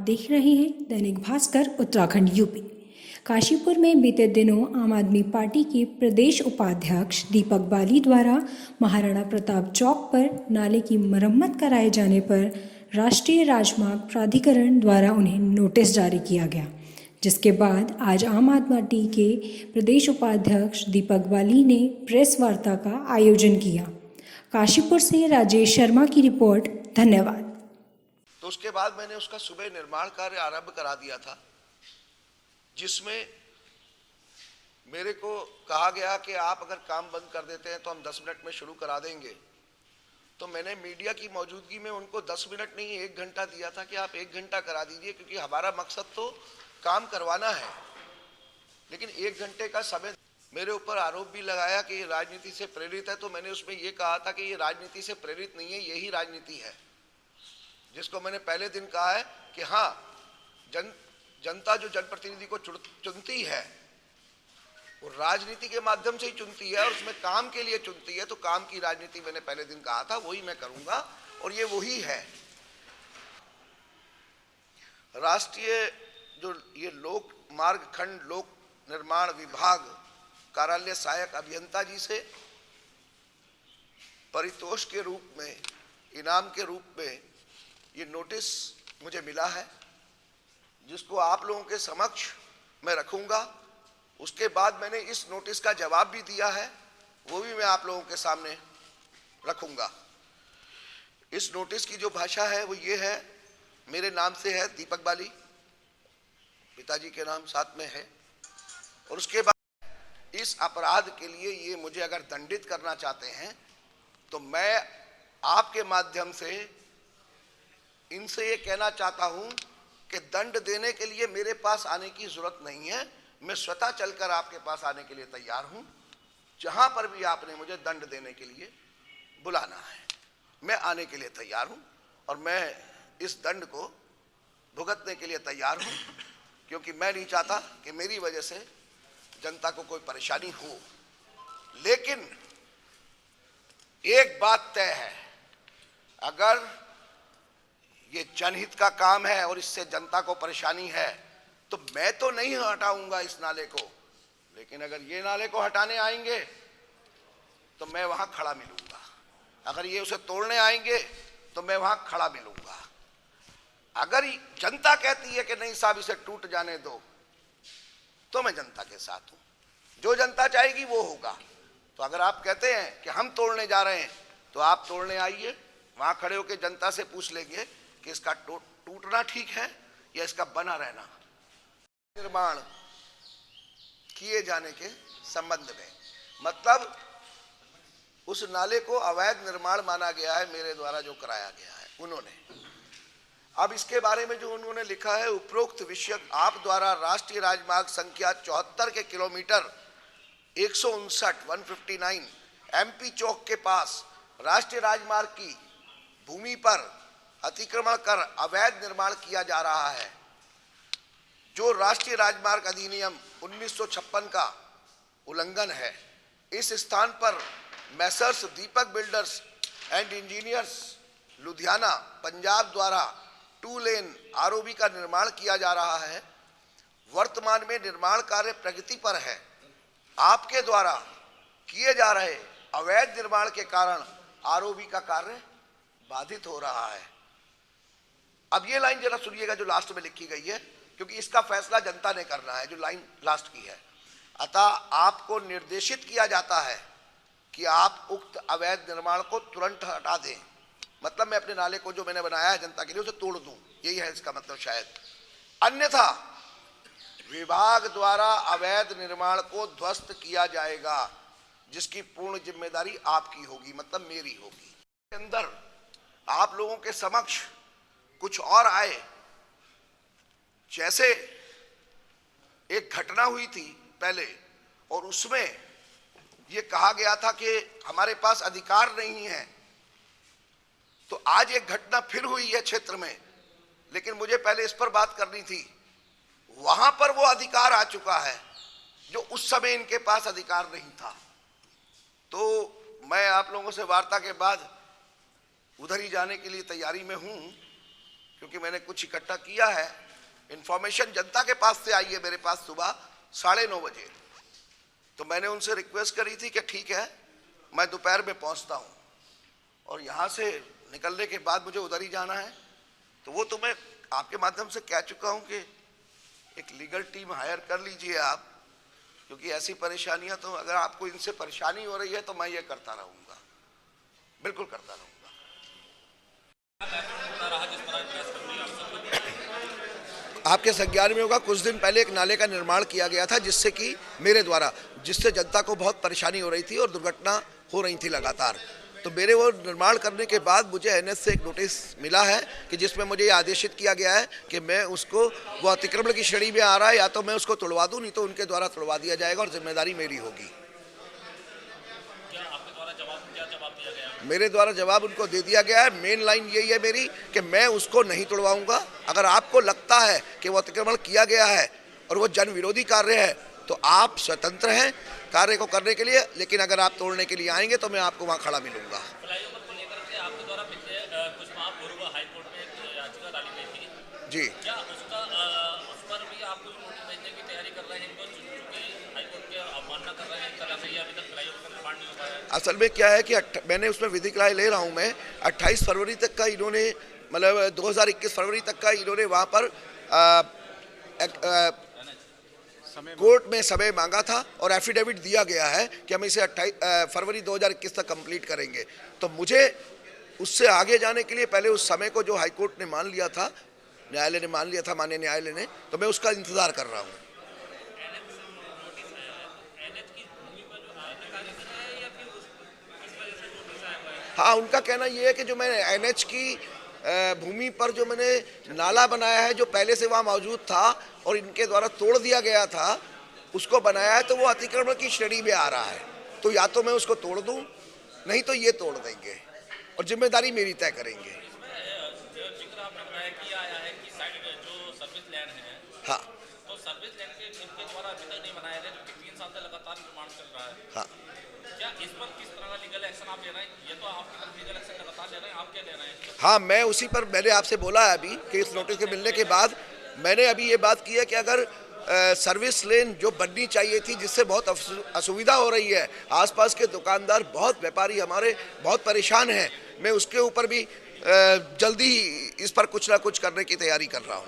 देख रहे हैं दैनिक भास्कर उत्तराखंड यूपी। काशीपुर में बीते दिनों आम आदमी पार्टी के प्रदेश उपाध्यक्ष दीपक बाली द्वारा महाराणा प्रताप चौक पर नाले की मरम्मत कराए जाने पर राष्ट्रीय राजमार्ग प्राधिकरण द्वारा उन्हें नोटिस जारी किया गया, जिसके बाद आज आम आदमी पार्टी के प्रदेश उपाध्यक्ष दीपक बाली ने प्रेस वार्ता का आयोजन किया। काशीपुर से राजेश शर्मा की रिपोर्ट। धन्यवाद। तो उसके बाद मैंने उसका सुबह निर्माण कार्य आरंभ करा दिया था, जिसमें मेरे को कहा गया कि आप अगर काम बंद कर देते हैं तो हम 10 मिनट में शुरू करा देंगे। तो मैंने मीडिया की मौजूदगी में उनको 10 मिनट नहीं 1 घंटा दिया था कि आप 1 घंटा करा दीजिए, क्योंकि हमारा मकसद तो काम करवाना है। लेकिन 1 घंटे का समय मेरे ऊपर आरोप भी लगाया कि ये राजनीति से प्रेरित है। तो मैंने उसमें ये कहा था कि ये राजनीति से प्रेरित नहीं है, यही राजनीति है, जिसको मैंने पहले दिन कहा है कि हाँ, जनता जो जनप्रतिनिधि को चुनती है वो राजनीति के माध्यम से ही चुनती है और उसमें काम के लिए चुनती है। तो काम की राजनीति मैंने पहले दिन कहा था, वही मैं करूंगा और ये वही है। राष्ट्रीय जो ये लोक मार्ग खंड लोक निर्माण विभाग कार्यालय सहायक अभियंता जी से परितोष के रूप में, इनाम के रूप में ये नोटिस मुझे मिला है, जिसको आप लोगों के समक्ष मैं रखूंगा। उसके बाद मैंने इस नोटिस का जवाब भी दिया है, वो भी मैं आप लोगों के सामने रखूंगा। इस नोटिस की जो भाषा है वो ये है, मेरे नाम से है दीपक बाली, पिताजी के नाम साथ में है। और उसके बाद इस अपराध के लिए ये मुझे अगर दंडित करना चाहते हैं तो मैं आपके माध्यम से इनसे ये कहना चाहता हूं कि दंड देने के लिए मेरे पास आने की जरूरत नहीं है। मैं स्वतः चलकर आपके पास आने के लिए तैयार हूं। जहां पर भी आपने मुझे दंड देने के लिए बुलाना है, मैं आने के लिए तैयार हूं और मैं इस दंड को भुगतने के लिए तैयार हूं, क्योंकि मैं नहीं चाहता कि मेरी वजह से जनता को कोई परेशानी हो। लेकिन एक बात तय है, अगर ये जनहित का काम है और इससे जनता को परेशानी है तो मैं तो नहीं हटाऊंगा इस नाले को। लेकिन अगर ये नाले को हटाने आएंगे तो मैं वहां खड़ा मिलूंगा। अगर ये उसे तोड़ने आएंगे तो मैं वहां खड़ा मिलूंगा। अगर जनता कहती है कि नहीं साहब इसे टूट जाने दो, तो मैं जनता के साथ हूं। जो जनता चाहेगी वो होगा। तो अगर आप कहते हैं कि हम तोड़ने जा रहे हैं तो आप तोड़ने आइए, वहां खड़े होकर जनता से पूछ लेंगे कि इसका टूटना ठीक है या इसका बना रहना। निर्माण किए जाने के संबंध में मतलब उस नाले को अवैध निर्माण माना गया है, मेरे द्वारा जो कराया गया है उन्होंने। अब इसके बारे में जो उन्होंने लिखा है, उपरोक्त विषय आप द्वारा राष्ट्रीय राजमार्ग संख्या 74 के किलोमीटर 159 एमपी चौक के पास राष्ट्रीय राजमार्ग की भूमि पर अतिक्रमण कर अवैध निर्माण किया जा रहा है, जो राष्ट्रीय राजमार्ग अधिनियम 1956 का उल्लंघन है। इस स्थान पर Messrs Deepak builders and engineers Ludhiana Punjab द्वारा 2 लेन आरओबी का निर्माण किया जा रहा है। वर्तमान में निर्माण कार्य प्रगति पर है। आपके द्वारा किए जा रहे अवैध निर्माण के कारण आरओबी का कार्य बाधित हो रहा है। अब ये लाइन जरा सुनिएगा जो लास्ट में लिखी गई है, क्योंकि इसका फैसला जनता ने करना है, जो लाइन लास्ट की है। अतः आपको निर्देशित किया जाता है कि आप उक्त अवैध निर्माण को तुरंत हटा दें। मतलब मैं अपने नाले को जो मैंने बनाया है जनता के लिए उसे तोड़ दूं, यही है इसका मतलब शायद। अन्यथा विभाग द्वारा अवैध निर्माण को ध्वस्त किया जाएगा, जिसकी पूर्ण जिम्मेदारी आपकी होगी, मतलब मेरी होगी। अंदर आप लोगों के समक्ष कुछ और आए, जैसे एक घटना हुई थी पहले और उसमें यह कहा गया था कि हमारे पास अधिकार नहीं है। तो आज एक घटना फिर हुई है क्षेत्र में, लेकिन मुझे पहले इस पर बात करनी थी। वहां पर वो अधिकार आ चुका है जो उस समय इनके पास अधिकार नहीं था। तो मैं आप लोगों से वार्ता के बाद उधर ही जाने के लिए तैयारी में हूं, क्योंकि मैंने कुछ इकट्ठा किया है। इंफॉर्मेशन जनता के पास से आई है मेरे पास सुबह 9:30 बजे, तो मैंने उनसे रिक्वेस्ट करी थी कि ठीक है मैं दोपहर में पहुंचता हूं, और यहाँ से निकलने के बाद मुझे उधर ही जाना है। तो वो तो मैं आपके माध्यम से कह चुका हूं कि एक लीगल टीम हायर कर लीजिए आप, क्योंकि ऐसी परेशानियां तो अगर आपको इनसे परेशानी हो रही है तो मैं ये करता रहूंगा, बिल्कुल करता रहूंगा। आपके संज्ञान में होगा, कुछ दिन पहले एक नाले का निर्माण किया गया था जिससे कि मेरे द्वारा, जिससे जनता को बहुत परेशानी हो रही थी और दुर्घटना हो रही थी लगातार। तो मेरे वो निर्माण करने के बाद मुझे एनएच से एक नोटिस मिला है कि जिसमें मुझे ये आदेशित किया गया है कि मैं उसको, वो अतिक्रमण की श्रेणी में आ रहा है, या तो मैं उसको तोड़वा दूं, नहीं तो उनके द्वारा तोड़वा दिया जाएगा और जिम्मेदारी मेरी होगी। मेरे द्वारा जवाब उनको दे दिया गया है। मेन लाइन यही है मेरी कि मैं उसको नहीं तोड़वाऊंगा। अगर आपको लगता है कि वो अतिक्रमण किया गया है और वो जन विरोधी कार्य है तो आप स्वतंत्र हैं कार्य को करने के लिए, लेकिन अगर आप तोड़ने के लिए आएंगे तो मैं आपको वहाँ खड़ा मिलूंगा। जी, क्या उसका उस पर भी आप कुछ नोटिस भेजने की तैयारी कर रहे हैं इनको, क्योंकि हाईकोर्ट की अवमानना कर रहे हैं, इस तरह से ये अभी तक फ्लाईओवर का निर्माण नहीं हो पाया है। असल में क्या है कि मैंने उसमें विधिक राय ले रहा हूं मैं, 28 फरवरी तक का इन्होंने, मतलब 2021 फरवरी तक का इन्होंने वहां पर कोर्ट में समय मांगा था और एफिडेविट दिया गया है कि हम इसे 28 फरवरी 2021 तक कंप्लीट करेंगे। तो मुझे उससे आगे जाने के लिए पहले उस समय को जो हाईकोर्ट ने मान लिया था, न्यायालय ने मान लिया था, माननीय न्यायालय ने, तो मैं उसका इंतजार कर रहा हूँ। हाँ, उनका कहना ये है कि जो मैंने एनएच की भूमि पर जो मैंने नाला बनाया है, जो पहले से वहाँ मौजूद था और इनके द्वारा तोड़ दिया गया था, उसको बनाया है, तो वो अतिक्रमण की श्रेणी में आ रहा है। तो या तो मैं उसको तोड़ दूं, नहीं तो ये तोड़ देंगे और जिम्मेदारी मेरी तय करेंगे। हाँ, तो सर्विस लैंड के इनके द्वारा अभी तक नहीं बनाया गया, जो 3 साल से लगातार निर्माण चल रहा है। हाँ, क्या इस पर किस तरह का लीगल एक्शन आप ले रहे हैं? ये तो आप लीगल एक्शन लगातार ले रहे हैं, आप क्या ले रहे हैं? हाँ, मैं उसी पर, मैंने आपसे बोला है अभी कि इस नोटिस के मिलने के बाद मैंने अभी ये बात की है कि अगर सर्विस लेन जो बननी चाहिए थी, जिससे बहुत असुविधा हो रही है, आसपास के दुकानदार, बहुत व्यापारी हमारे बहुत परेशान हैं, मैं उसके ऊपर भी जल्दी इस पर कुछ ना कुछ करने की तैयारी कर रहा हूँ।